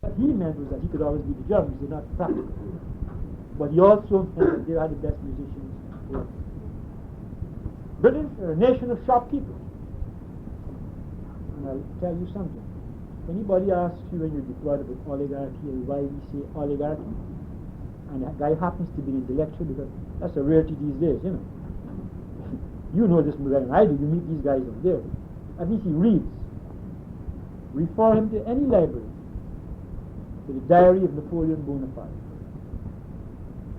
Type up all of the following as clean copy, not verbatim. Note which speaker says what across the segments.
Speaker 1: What he meant was that he could always beat the Germans. They're not practical. But he also meant that they are the best musicians in the world. British are a nation of shopkeepers. And I'll tell you something. If anybody asks you when you're deployed about oligarchy and why we say oligarchy, and a guy happens to be an intellectual, because that's a rarity these days, you know. You know this more than I do. You meet these guys over there. At least he reads. Refer him to any library, to the diary of Napoleon Bonaparte.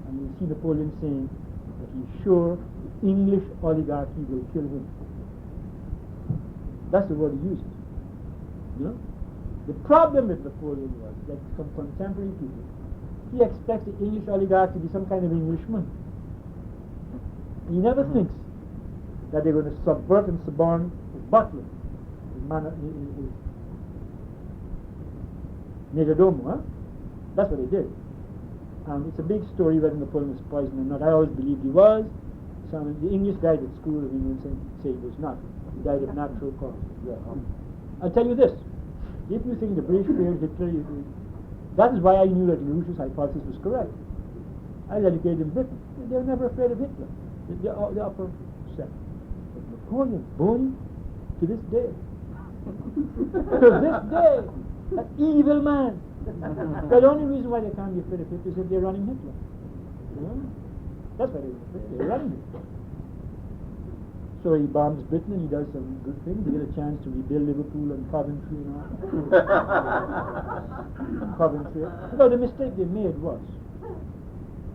Speaker 1: And you'll see Napoleon saying that he's sure the English oligarchy will kill him. That's the word he uses. You know? The problem with Napoleon was that some contemporary people, he expects the English oligarch to be some kind of Englishman. He never thinks that they're going to subvert and suborn his butler, his major domo, huh? That's what they did. It's a big story whether Napoleon was poisoned or not. I always believed he was. Some of the English guys at school of England say he was not. He died of natural causes. Yeah. I'll tell you this. If you think the British feared Hitler, that is why I knew that Lucius' hypothesis was correct. I was educated in Britain. They were never afraid of Hitler. The upper set. But Napoleon, bony, to this day. To this day. An evil man. The only reason why they can't be afraid of Hitler is if they're running Hitler. You know? That's why they're running it. So he bombs Britain and he does some good things. He get a chance to rebuild Liverpool and Coventry and all. Coventry. No, the mistake they made was,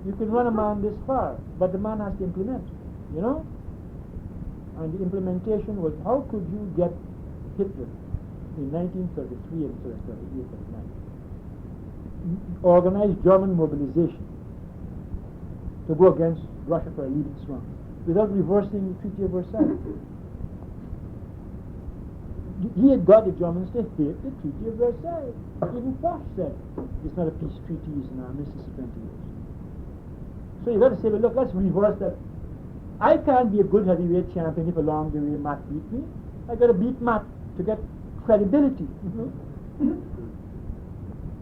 Speaker 1: you can run a man this far, but the man has to implement, you know? And the implementation was, how could you get Hitler in 1933 and 38, 39? Organize German mobilization to go against Russia for a leading strong, without reversing the Treaty of Versailles. He had got the Germans to hate the Treaty of Versailles. Even Foch said, it's not a peace treaty, it's an armistice for 20 years. So you've got to say, well, look, let's reverse that. I can't be a good heavyweight champion if along the way Matt beat me. I've got to beat Matt to get credibility.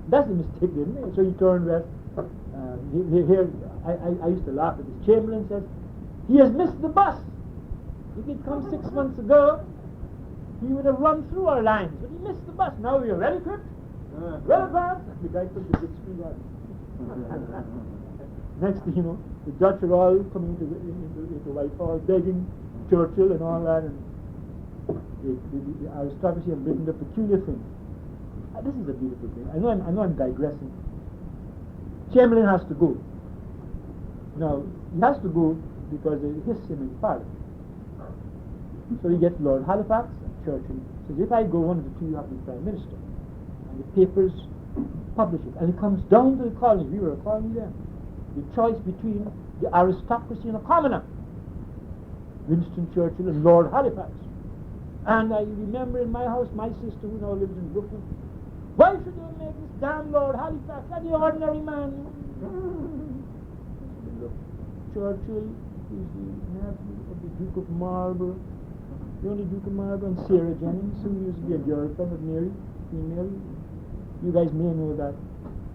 Speaker 1: That's the mistake they made. So he turned west. Here, I used to laugh at this. Chamberlain says, he has missed the bus. If he'd come 6 months ago, he would have run through our lines. But he missed the bus. Now we are well equipped, well advanced. The guy took the big screen on. Next thing you know, the Dutch are all coming into Whitehall, begging Churchill and all that. And the aristocracy have written the peculiar thing. This is a beautiful thing. I know I'm digressing. Chamberlain has to go. Now, he has to go because they hiss him in Parliament. So he gets Lord Halifax and Churchill says, if I go, one of the two, you have to be Prime Minister. And the papers publish it. And it comes down to the colony. We were a colony then. The choice between the aristocracy and a commoner. Winston Churchill and Lord Halifax. And I remember in my house, my sister, who now lives in Brooklyn, why should they make this damn Lord Halifax? That's the ordinary man. Look, Churchill is the nephew of the Duke of Marlborough, the only Duke of Marlborough, and Sarah Jennings, who used to be a girlfriend of Mary, Queen Mary. You guys may know that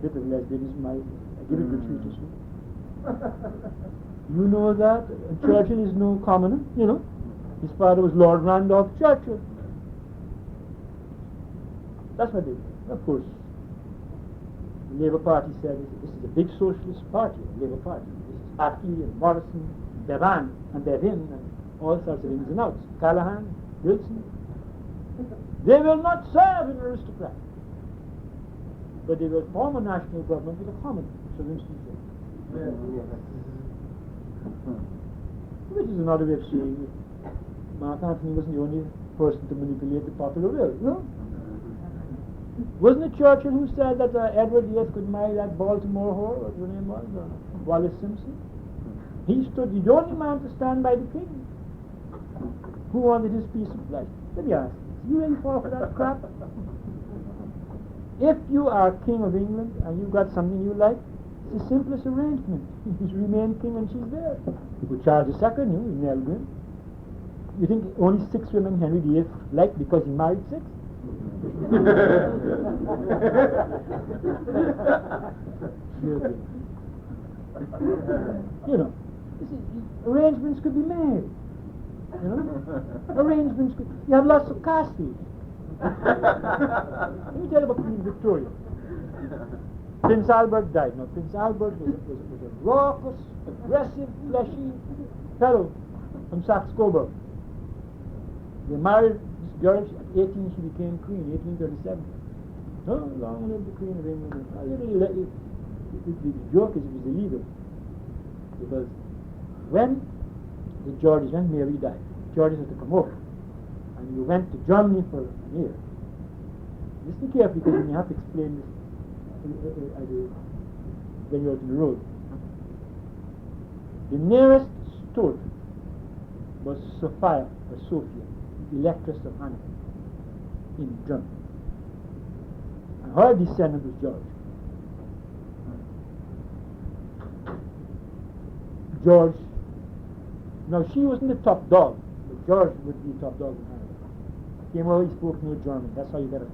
Speaker 1: bit of lesbianism. I give it gratuitously. You know that Churchill is no commoner, you know. His father was Lord Randolph Churchill. That's what they did. Of course, the Labour Party said this is a big socialist party, the Labour Party. This is Attlee and Morrison, Bevan and Bevin and all sorts of ins and outs. Callaghan, Wilson. They will not serve an aristocrat, but they will form a national government with a commoner. So Winston said. Which is another way of saying it. Mark Antony wasn't the only person to manipulate the popular will, no? Wasn't it Churchill who said that Edward VIII could marry that Baltimore whore, what her name was, Wallis Simpson? He stood, the only man to stand by the king, who wanted his piece of flesh. Let me ask, you really fall for that crap? If you are king of England and you got something you like, it's the simplest arrangement. He's remained king and she's there. With Charles II, you nailed him. You think only 6 women Henry VIII liked because he married 6? You know, you see, arrangements could be made. You know, arrangements could. You have lots of castles. Let me tell you about Queen Victoria. Prince Albert died. Now, Prince Albert was a raucous, aggressive, fleshy fellow from Saxe-Coburg. They married this girl. At 18, she became queen. 1837. Oh, long live the Queen of England. The joke is it was illegal, because when Mary died, George had to come over, and you went to Germany for an year. Listen carefully, because you have to explain this when you're out on the road. The nearest stood was Sophia, the Electress of Hanover, in Germany. And her descendant was George. Now she wasn't the top dog, but George would be the top dog in Hanover. Came over, he spoke no German. That's how you get a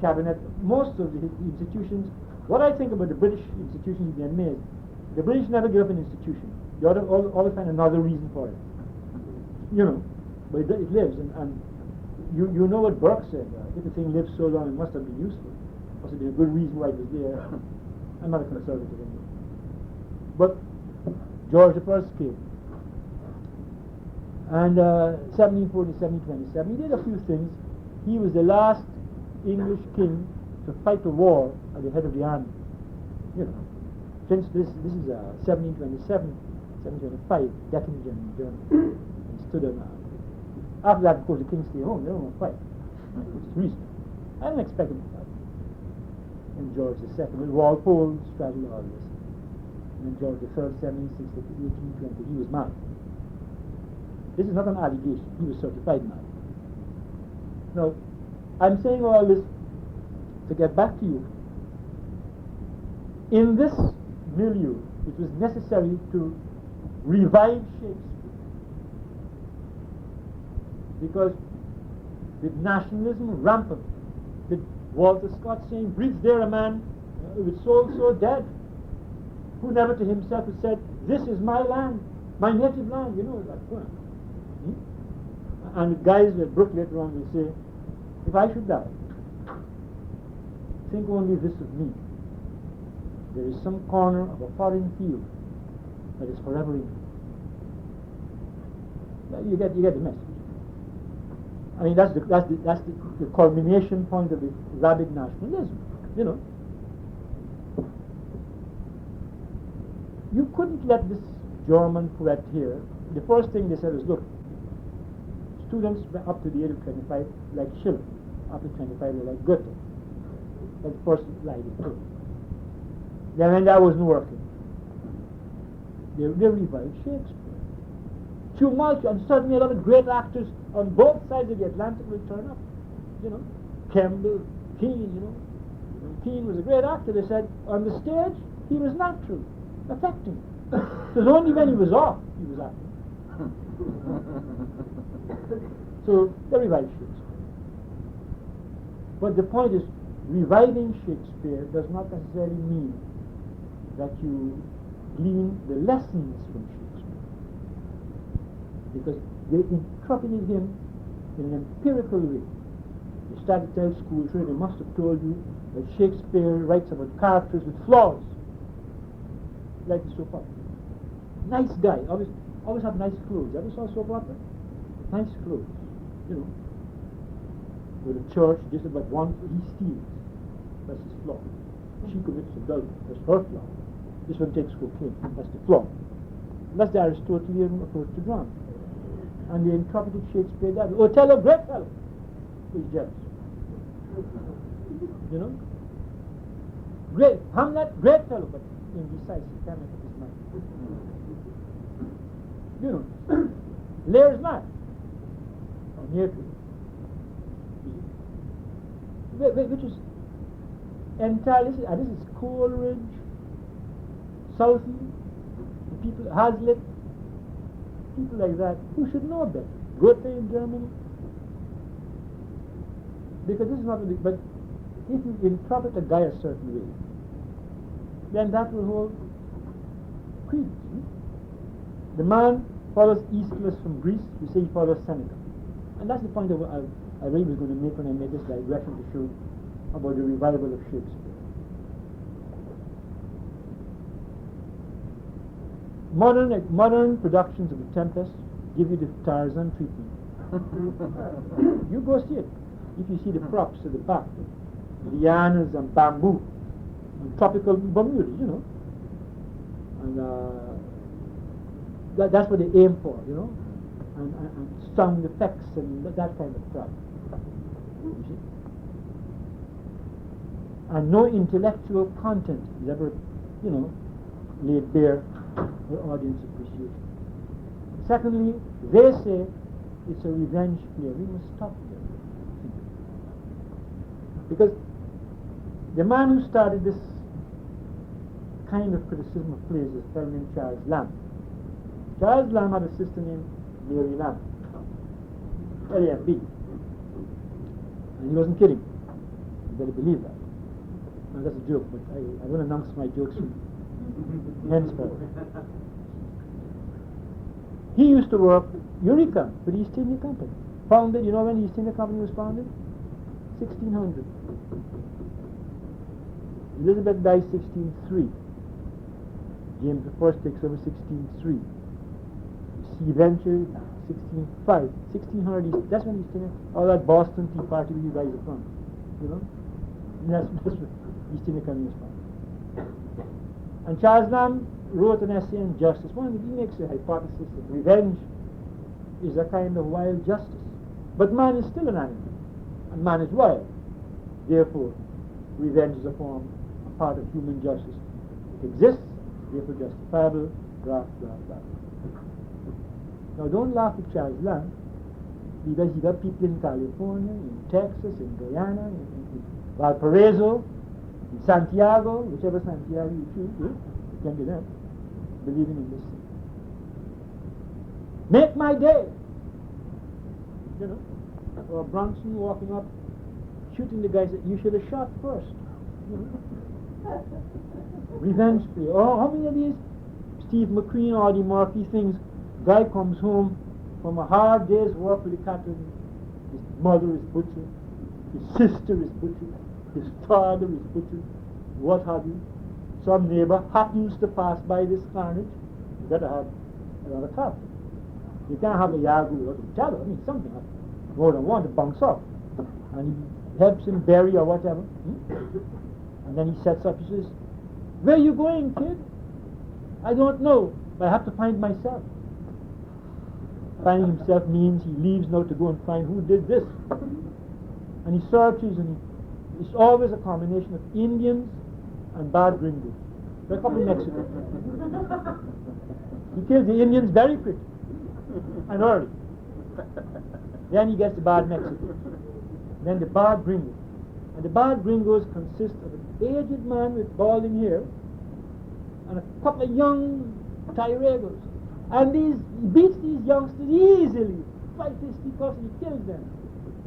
Speaker 1: cabinet. Most of the institutions, what I think about the British institutions, you'd be amazed. The British never give up an institution. You always find another reason for it. You know, but it lives, and you know what Burke said. If the thing lived so long, it must have been useful. Must have been a good reason why it was there. I'm not a conservative anymore. But George I came. And 1740, 1727, he did a few things. He was the last English king to fight a war at the head of the army. You know, since this is 1727, 1725, Dettingen in Germany. He stood on. After that, of course, the king stayed home. They don't want to fight, which is reasonable. I didn't expect him to fight. And George II, with Walpole straddled all this. And then George III, 1760 to 1820, he was mad. This is not an allegation. He was certified mad. Now, I'm saying all this to get back to you. In this milieu, it was necessary to revive Shakespeare, because with nationalism rampant, with Walter Scott saying, "Breathes there a man with soul so dead, who never to himself has said, 'This is my land, my native land,'" you know that poem. And guys at Brook later on will say, "If I should die, think only this of me. There is some corner of a foreign field that is forever in." You get the message. I mean, that's the culmination point of the rabid nationalism. You know, you couldn't let this German poet here. The first thing they said was, "Look, students up to the age of 25 like Schiller, after 25 they like Goethe." That's the first lie they took. Then when that wasn't working, they revived Shakespeare. Tumult, and suddenly a lot of great actors on both sides of the Atlantic will turn up. You know, Kemble, Keane, you know. Keane was a great actor. They said on the stage he was natural, affecting. It was only when he was off he was acting. So they revived Shakespeare. But the point is, reviving Shakespeare does not necessarily mean that you glean the lessons from Shakespeare, because they interpreted him in an empirical way. They started to tell school, sure, they must have told you that Shakespeare writes about characters with flaws, like the soap opera. Nice guy, always have nice clothes. Ever saw soap opera? Nice clothes, you know. Go to church, just about one, he steals. That's his flaw. She commits adultery. That's her flaw. This one takes cocaine. That's the flaw. That's the Aristotelian approach to drama. And they interpreted Shakespeare that way. Othello, great fellow. He's jealous. You know? Great. Hamlet, great fellow, but indecisive. Can't make up his mind. You know? Lear's mad. Or near to it. Which is entirely, this is Coleridge, Southey, people, Hazlitt, people like that, who should know better. Goethe in Germany. Because this is not the, but if you interpret a guy a certain way, then that will hold credence. The man follows Aeschylus from Greece, you say he follows Seneca. And that's the point of I really was going to make when I made this digression to show about the revival of Shakespeare. Modern productions of the Tempest give you the Tarzan treatment. You go see it. If you see the props at the back, lianas and bamboo, and tropical Bermuda, you know, and that's what they aim for, you know, and sound effects and that kind of crap. You see? And no intellectual content is ever, you know, laid bare for audience appreciation. Secondly, they say it's a revenge play. We must stop there. Because the man who started this kind of criticism of plays is a fellow named Charles Lamb. Charles Lamb had a sister named Mary Lamb, L-A-M-B. And he wasn't kidding. You better believe that. Now that's a joke, but I don't announce my jokes henceforth. He used to work Eureka for the East India Company. Founded, you know when the East India Company was founded? 1600. Elizabeth died 1603. James I takes over 1603. Sea Venture 1605. 1600. That's when East India. All that Boston Tea Party you guys are from, you know. That's what East India Company was founded. And Charles Lamb wrote an essay on justice. He makes a hypothesis that revenge is a kind of wild justice. But man is still an animal, and man is wild. Therefore, revenge is a form, a part of human justice. It exists, therefore justifiable, blah, blah, blah. Now don't laugh at Charles Lamb, because he got people in California, in Texas, in Guyana, in Valparaiso, in Santiago, whichever Santiago you choose, it can be them, believing in this thing. Make my day! You know, or Bronson walking up, shooting the guy, said, you should have shot first. You know? Revenge play. Oh, how many of these Steve McQueen, Audie Murphy things, guy comes home from a hard day's work with the cattle, his mother is butchered, his sister is butchered, his father is butchered, what have you. Some neighbor happens to pass by this carnage, you got to have another cup. You can't have a yahoo without each other. I mean, something more than one to bounce off. And he helps him bury or whatever. And then he sets up, he says, where are you going, kid? I don't know, but I have to find myself. Finding himself means he leaves now to go and find who did this. And he searches, and it's always a combination of Indians and bad gringos. They're a couple of Mexicans. He kills the Indians very quick and early. Then he gets the bad Mexicans. Then the bad gringos. And the bad gringos consist of an aged man with balding hair and a couple of young Tyregos. And he beats these youngsters easily, fight this because he kills them.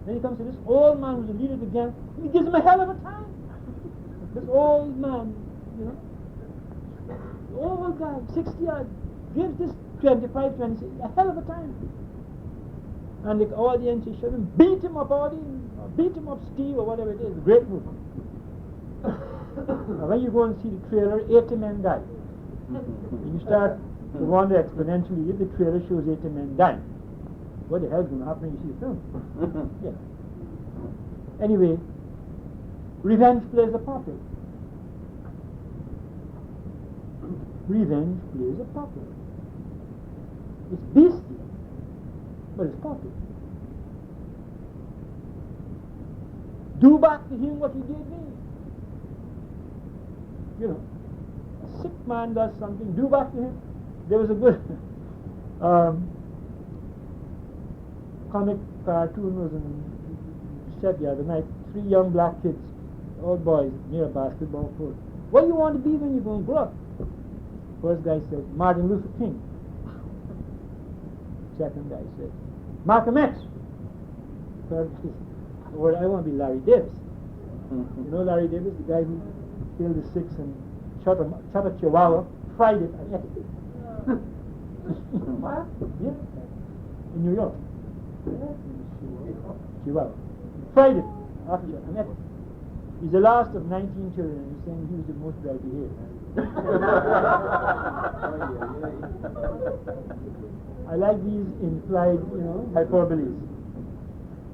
Speaker 1: Then he comes to this old man who's a leader of the gang, and he gives him a hell of a time. This old man, you know, the old guy, 60 odd, gives this 25, 26, a hell of a time. And the audience is shouting, beat him up, Audie, or beat him up, Steve, or whatever it is. Great movie. Now when you go and see the trailer, 80 men die. You start to wonder exponentially if the trailer shows 80 men dying. What the hell's going to happen when you see the film? Yeah. Anyway, revenge plays a popular. Revenge plays a popular. It's beastly, but it's popular. Do back to him what he did me. You know, a sick man does something, do back to him. There was a good comic cartoon was set the other night. 3 young black kids, old boys, near a basketball court. What do you want to be when you're going to grow up? First guy said, Martin Luther King. Second guy said, Malcolm X. Third guy said, Or I want to be Larry Davis. You know Larry Davis, the guy who killed the six and shot a chihuahua, fried it and ate it.
Speaker 2: What?
Speaker 1: Yeah. In New York. Chihuahua. Fried it after shot and ate it. He's the last of 19 children and he's saying he was the most well behaved. I like these implied, hyperboles.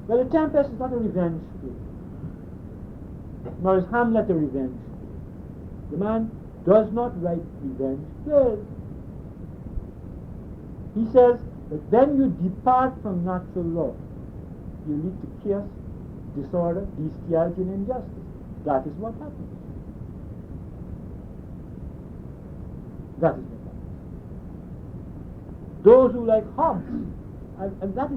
Speaker 1: Well, the Tempest is not a revenge play. Nor is Hamlet a revenge. The man does not write revenge plays. He says that when you depart from natural law, you lead to chaos, disorder, bestiality, and injustice. That is what happens. That is what happens. Those who like Hobbes, and that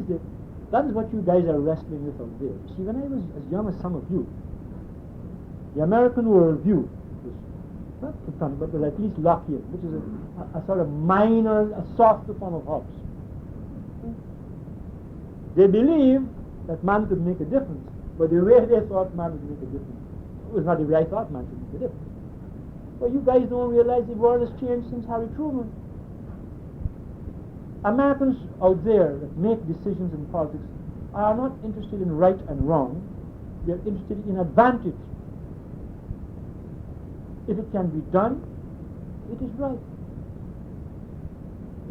Speaker 1: is what you guys are wrestling with out there. See, when I was as young as some of you, the American worldview was not profound, but at least Lockean, which is a sort of minor, a softer form of Hobbes. They believed that man could make a difference, but the way they thought man would make a difference was not the way I thought man could make a difference. But you guys don't realize the world has changed since Harry Truman. Americans out there that make decisions in politics are not interested in right and wrong. They're interested in advantage. If it can be done, it is right.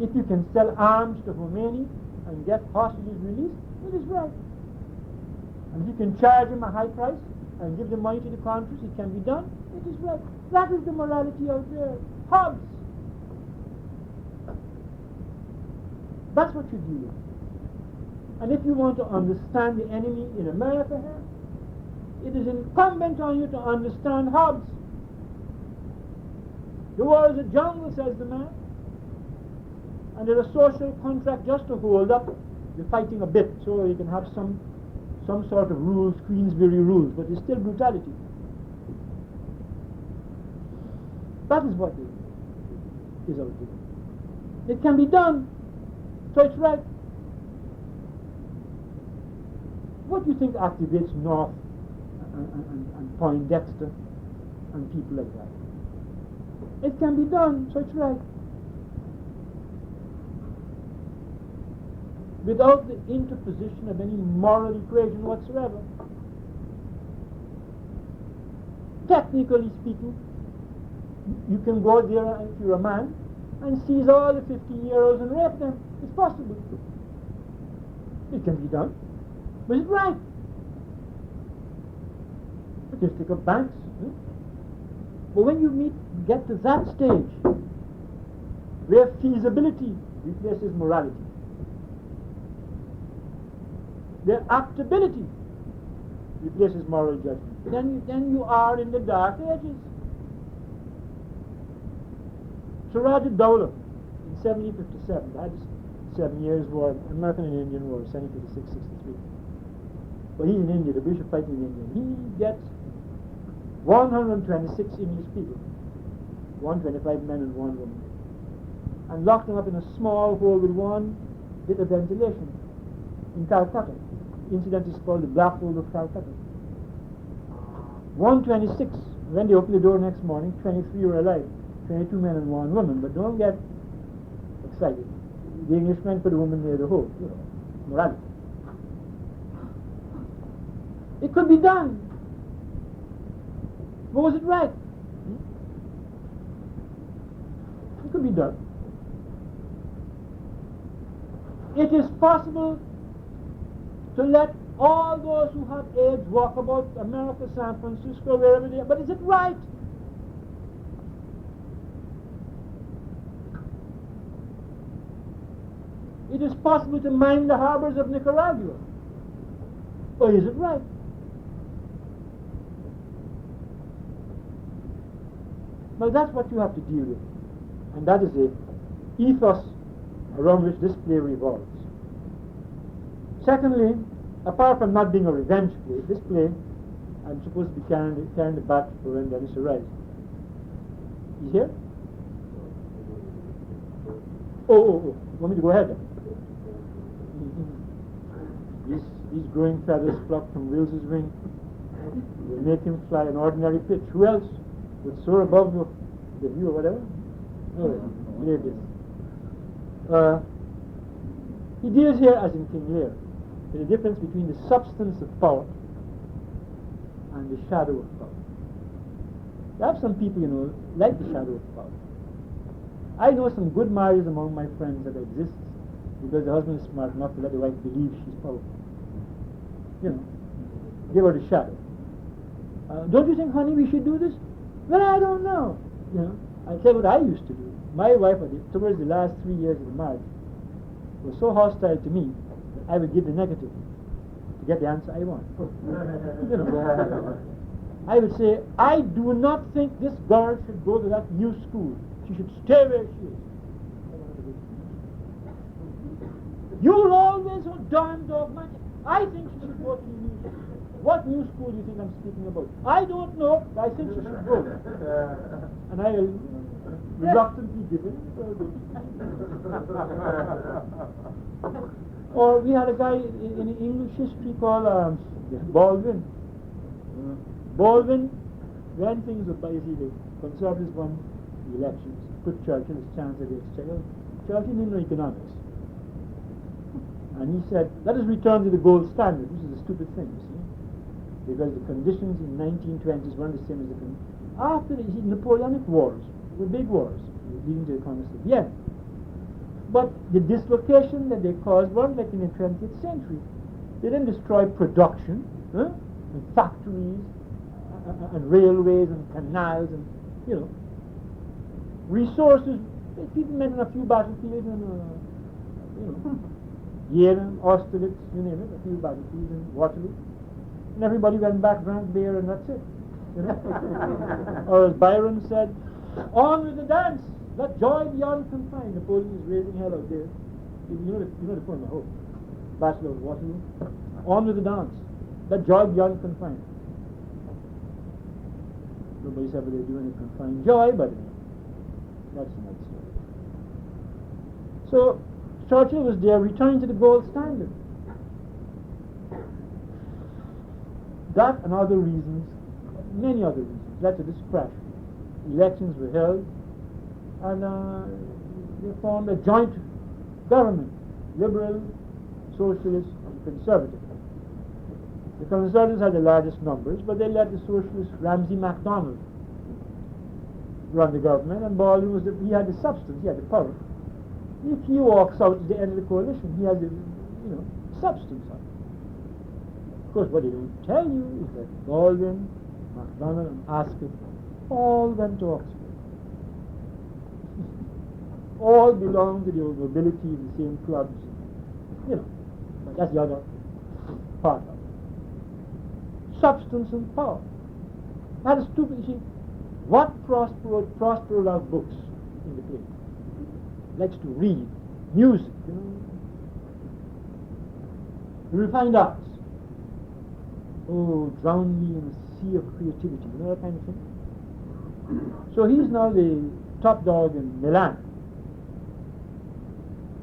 Speaker 1: If you can sell arms to Khomeini and get hostages released, it is right. And if you can charge him a high price and give the money to the countries, it can be done, it is right. That is the morality out there. Hobbes. That's what you deal with. And if you want to understand the enemy in America here, it is incumbent on you to understand Hobbes. The world is a jungle, says the man. And there's a social contract just to hold up the fighting a bit, so you can have some sort of rules, Queensberry rules, but it's still brutality. That is what is out there. It can be done, so it's right. What do you think activates North and Poindexter and people like that? It can be done, so it's right. Without the interposition of any moral equation whatsoever. Technically speaking, you can go there if you're a man and seize all the 15-year-olds and rape them. It's possible. It can be done. But it's right. Statistic of banks. But when you get to that stage where feasibility replaces morality, where actability replaces moral judgment, then you are in the dark ages. Suraj Dowlah in 1757, that is 7 years war, American and Indian war, 1756-63. But he's in India, the British are fighting in India. He gets 126 English people, 125 men and one woman, and locked them up in a small hole with one bit of ventilation in Calcutta. Incident is called the Black Hole of Calcutta. 126. When they opened the door next morning, 23 were alive, 22 men and one woman. But don't get excited. The Englishmen put a woman near the hole. Morality. It could be done. But was it right? It could be done. It is possible to let all those who have AIDS walk about America, San Francisco, wherever they are. But is it right? It is possible to mine the harbors of Nicaragua. Or is it right? Well, that's what you have to deal with. And that is the ethos around which this play revolves. Secondly, apart from not being a revenge play, this play, I'm supposed to be carrying the bat for when Dennis arrives. He's here? Oh. Want me to go ahead then? These growing feathers plucked from Wills's wing will make him fly an ordinary pitch. Who else would soar above the view or whatever? Oh, Lear did. He deals here, as in King Lear, with the difference between the substance of power and the shadow of power. You have some people, like the shadow of power. I know some good marriages among my friends that exist because the husband is smart enough to let the wife believe she's powerful. Give her the shadow. Don't you think, honey, we should do this? Well, I don't know. I'll tell you what I used to do. My wife, towards the last 3 years of the marriage, was so hostile to me that I would give the negative to get the answer I want. I would say, I do not think this girl should go to that new school. She should stay where she is. You're always so damn dogmatic. I think she should go to the new school. What new school do you think I'm speaking about? I don't know, but I think she should go. And I reluctantly give it. Or we had a guy in English history called Baldwin. Baldwin, when things were busy, the Conservatives won the elections, put Churchill as Chancellor of the Exchequer. Churchill didn't know economics. And he said, let us return to the gold standard, which is a stupid thing, you see. Because the conditions in the 1920s weren't the same as the conditions. After the Napoleonic Wars, were big wars, leading to the Congress of Vienna. But the dislocation that they caused weren't like in the 20th century. They didn't destroy production, and factories, and railways, and canals, and, resources. People met in a few battlefields, and, Jena, Austerlitz, you name it, a few battlefields in Waterloo. And everybody went back, drank beer, and that's it. Or as Byron said, on with the dance, let joy beyond confine. Napoleon is raising hell out there. You know the poem, I hope. Battle of Waterloo. On with the dance, let joy beyond confine. Nobody said they do any confined joy, but that's another story. So Churchill was there returning to the gold standard. That and other reasons, many other reasons, led to this crash. Elections were held, and they formed a joint government, liberal, socialist, and conservative. The Conservatives had the largest numbers, but they let the socialist Ramsay MacDonald run the government, and Baldwin he had the substance, he had the power. If he walks out at the end of the coalition, he has the substance of it. Of course, what they don't tell you is that Baldwin, MacDonald, and Ascot all went to Oxford. All belong to the nobility in the same clubs. But that's the other part of it. Substance and power. That is stupid. You see, what Prospero loved books in the play. Likes to read, music, the refined arts. Oh, drown me in a sea of creativity, that kind of thing. So he's now the top dog in Milan.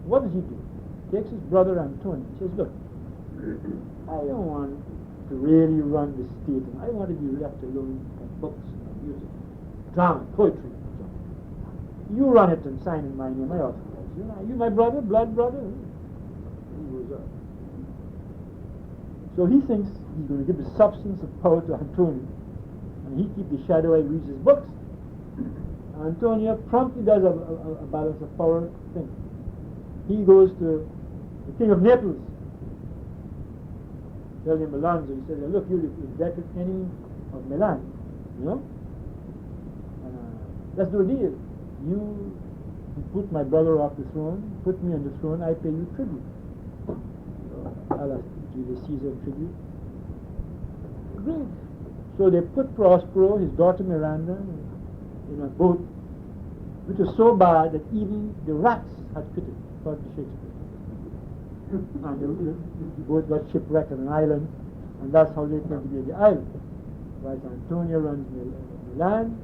Speaker 1: What does he do? Takes his brother Antonio. He says, look, I don't want to really run the state, and I want to be left alone with books and music, drama, poetry. You run it and sign in my name, I authorize you. You my brother, blood brother. So he thinks he's going to give the substance of power to Antonio, and he keep the shadow and reads his books. Antonio promptly does a balance of power thing. He goes to the king of Naples, tells him Alonso, he says, look, you're the inveterate enemy of Milan, let's do a deal. You put my brother off the throne, put me on the throne, I pay you tribute. I'll ask Julius Caesar tribute. Great. So they put Prospero, his daughter Miranda, in a boat, which was so bad that even the rats had quitted, according to Shakespeare. And the boat got shipwrecked on an island, and that's how they came to be on the island. Right, Antonio runs Milan,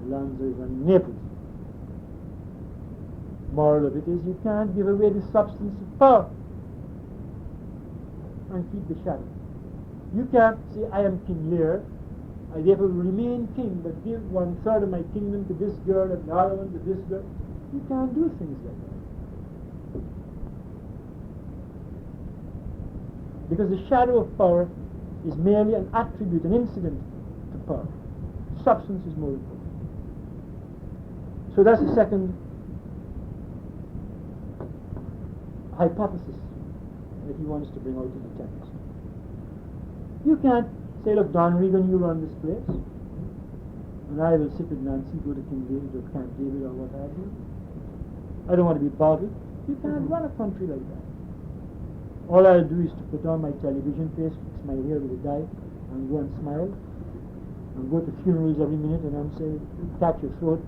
Speaker 1: Alonso is running Naples. Moral of it is you can't give away the substance of power. and keep the shadow. You can't say, I am King Lear, I therefore remain king, but give 1/3 of my kingdom to this girl and the other one to this girl. You can't do things like that. Because the shadow of power is merely an attribute, an incident to power. Substance is more important. So that's the second hypothesis that he wants to bring out in the Tempest. You can't say, look, Don Regan, you run this place, and I will sit with Nancy, go to King David or Camp David or what have you. I don't want to be bothered. You can't run a country like that. All I'll do is to put on my television face, fix my hair with a dye, and go and smile, and go to funerals every minute, and then say, catch your throat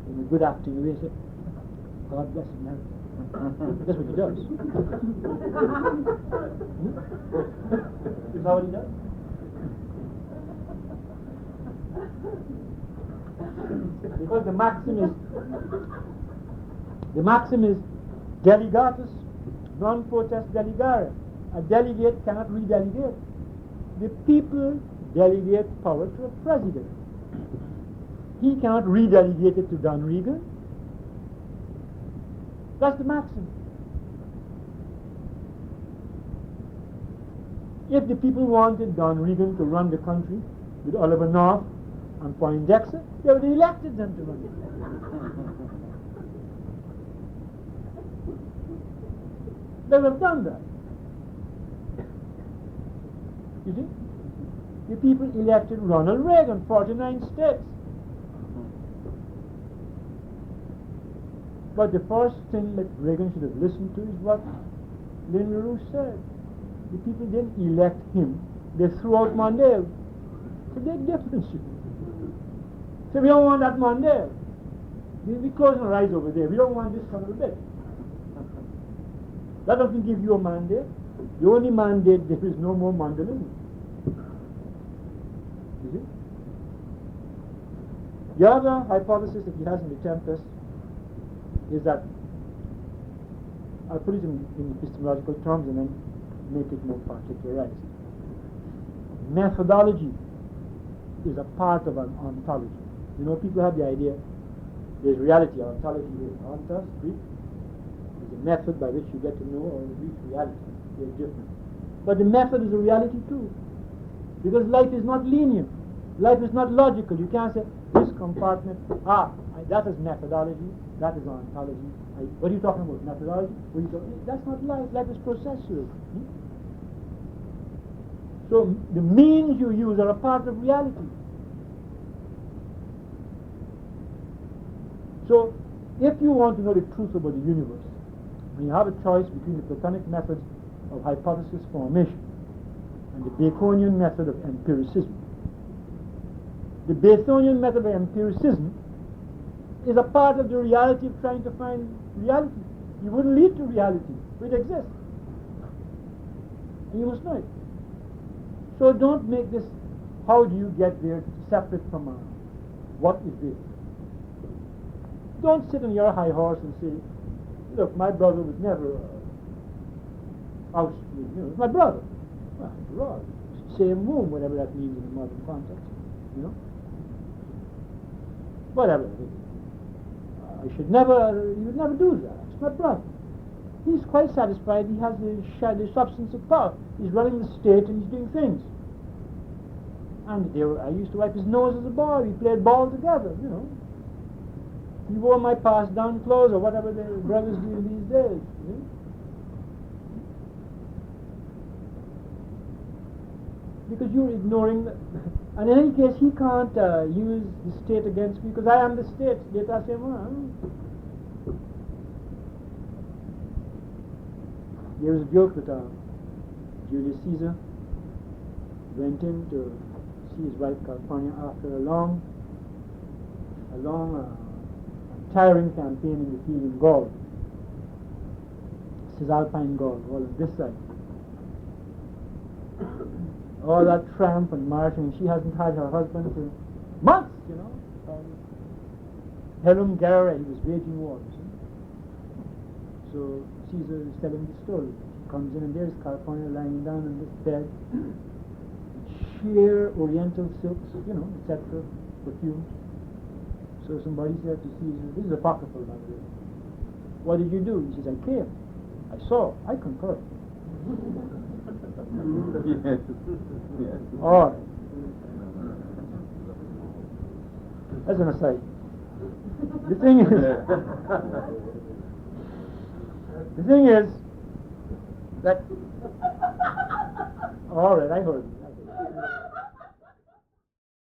Speaker 1: in a good acting way, say, God bless America. That's what he does. Is that what he does? Because the maxim is delegatus non potest delegare. A delegate cannot redelegate. The people delegate power to a president. He cannot redelegate it to Don Regan. That's the maxim. If the people wanted Don Regan to run the country with Oliver North and Poindexter, they would have elected them to run it. They would have done that. You see? The people elected Ronald Reagan, 49 states. But the first thing that Reagan should have listened to is what Lynn LaRue said. The people didn't elect him, they threw out Mondale. It's a big difference. So we don't want that Mondale. We're closing our eyes over there. We don't want this son of a bitch. That doesn't give you a mandate. The only mandate, there is no more Mondalism. You see? The other hypothesis that he has in the Tempest is that, I'll put it in epistemological terms and then make it more particularized. Methodology is a part of an ontology. You know, people have the idea there's reality, ontology is ontos, Greek. There's a method by which you get to know or reach reality. They're different. But the method is a reality too. Because life is not linear. Life is not logical. You can't say, this compartment, that is methodology, that is ontology. What are you talking about? Methodology? That's not life. Life is processual. So the means you use are a part of reality. So if you want to know the truth about the universe, and you have a choice between the Platonic methods of hypothesis formation and the Baconian method of empiricism. The Baconian method of empiricism is a part of the reality of trying to find reality. You wouldn't lead to reality, but it exists. And you must know it. So don't make this, how do you get there, separate from what is this. Don't sit on your high horse and say, look, my brother was never ousted, it's my brother. Well, after all, same womb, whatever that means in a modern context, Whatever. You would never do that. It's my brother. He's quite satisfied. He has the substance of power. He's running the state and he's doing things. And I used to wipe his nose as a boy. We played ball together, He wore my pass-down clothes or whatever the brothers do these days. Because you're ignoring the... And in any case, he can't use the state against me because I am the state. There was a joke that Julius Caesar went in to see his wife Calpurnia after a long tiring campaign in the field in Gaul. Cisalpine Gaul, all on this side. All that tramp and marching, she hasn't had her husband for months, Herum Guerra, he was waging war. So Caesar is telling the story. He comes in, and there's California lying down on this bed, sheer oriental silks, etc., perfume. So somebody said to Caesar, this is apocryphal, by the way. What did you do? He says, I came. I saw. I concur.
Speaker 2: Yes.
Speaker 1: All right. That's an aside. The thing is that, all right, I heard you.